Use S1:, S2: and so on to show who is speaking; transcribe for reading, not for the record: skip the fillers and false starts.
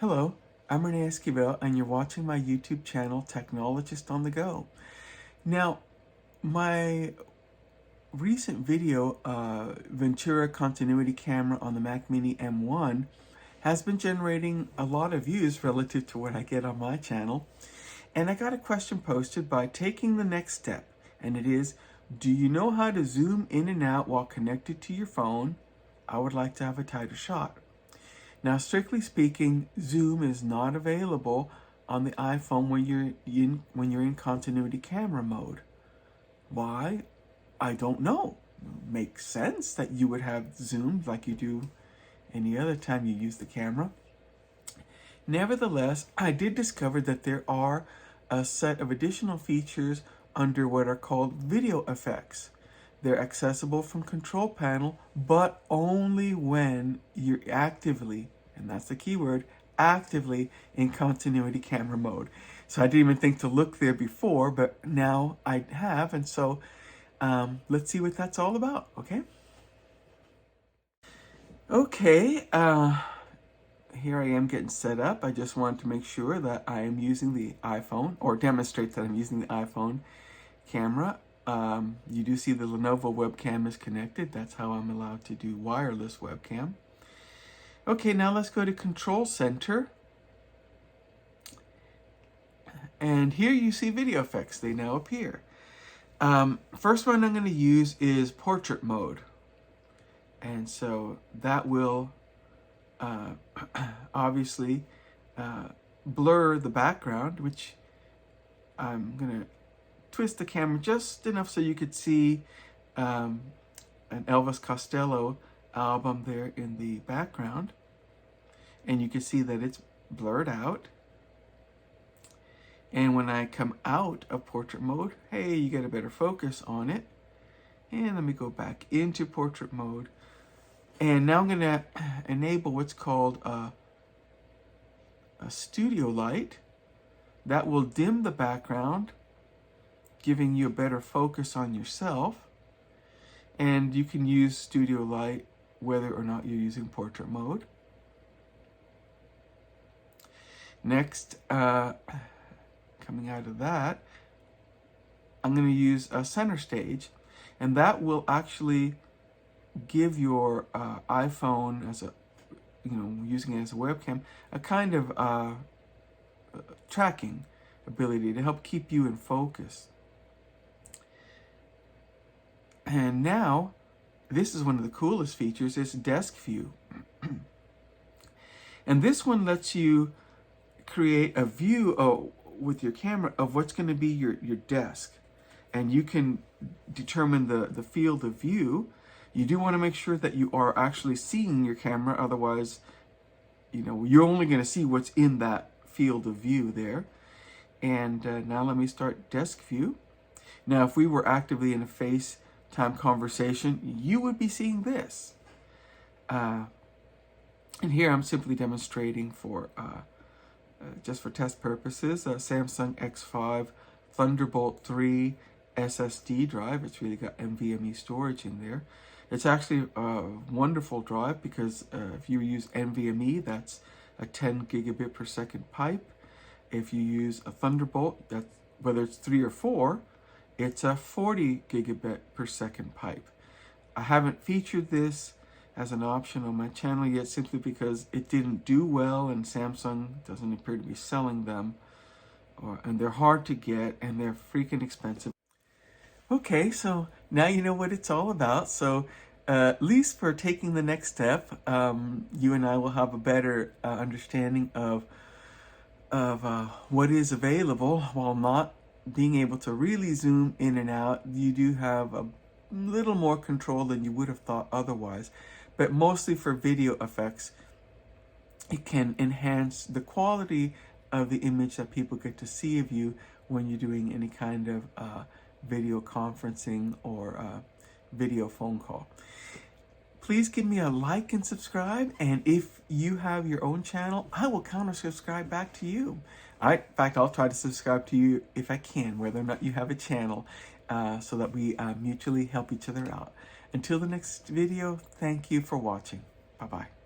S1: Hello, I'm Renee Esquivel, and you're watching my YouTube channel, Technologist on the Go. Now, my recent video, Ventura continuity camera on the Mac Mini M1, has been generating a lot of views relative to what I get on my channel. And I got a question posted by taking the next step, and it is, do you know how to zoom in and out while connected to your phone? I would like to have a tighter shot. Now, strictly speaking, zoom is not available on the iPhone when you're in continuity camera mode. Why? I don't know. Makes sense that you would have zoom like you do any other time you use the camera. Nevertheless, I did discover that there are a set of additional features under what are called video effects. They're accessible from control panel, but only when you're actively, and that's the key word, actively in continuity camera mode. So I didn't even think to look there before, but now I have, and so let's see what that's all about, okay? Okay, here I am getting set up. I just wanted to make sure that I am using the iPhone, or demonstrate that I'm using the iPhone camera. You do see the Lenovo webcam is connected. That's how I'm allowed to do wireless webcam. Okay, now let's go to Control Center. And here you see video effects. They now appear. First one I'm going to use is portrait mode. And so that will obviously blur the background, which I'm going to twist the camera just enough so you could see an Elvis Costello album there in the background. And you can see that it's blurred out. And when I come out of portrait mode, hey, you get a better focus on it. And let me go back into portrait mode. And now I'm going to enable what's called a studio light. That will dim the background, giving you a better focus on yourself. And you can use studio light whether or not you're using portrait mode. Next, coming out of that, I'm going to use a center stage, and that will actually give your iPhone, as a, using it as a webcam, a kind of tracking ability to help keep you in focus. And now, this is one of the coolest features, is desk view. And this one lets you create a view with your camera of what's going to be your desk. And you can determine the field of view. You do want to make sure that you are actually seeing your camera, otherwise, you're only going to see what's in that field of view there. And now let me start desk view. Now, if we were actively in a FaceTime conversation, you would be seeing this. And here I'm simply demonstrating for just for test purposes, Samsung X5 Thunderbolt 3 SSD drive. It's really got NVMe storage in there. It's actually a wonderful drive because if you use NVMe, that's a 10 gigabit per second pipe. If you use a Thunderbolt, that's, whether it's 3 or 4, it's a 40 gigabit per second pipe. I haven't featured this as an option on my channel yet, simply because it didn't do well and Samsung doesn't appear to be selling them, and they're hard to get and they're freaking expensive. Okay, so now you know what it's all about. So at least for taking the next step, you and I will have a better understanding of what is available. While not being able to really zoom in and out, you do have a little more control than you would have thought otherwise. But mostly for video effects, it can enhance the quality of the image that people get to see of you when you're doing any kind of video conferencing or video phone call. Please give me a like and subscribe, and if you have your own channel, I will counter-subscribe back to you. In fact, I'll try to subscribe to you if I can, whether or not you have a channel, so that we mutually help each other out. Until the next video, thank you for watching. Bye-bye.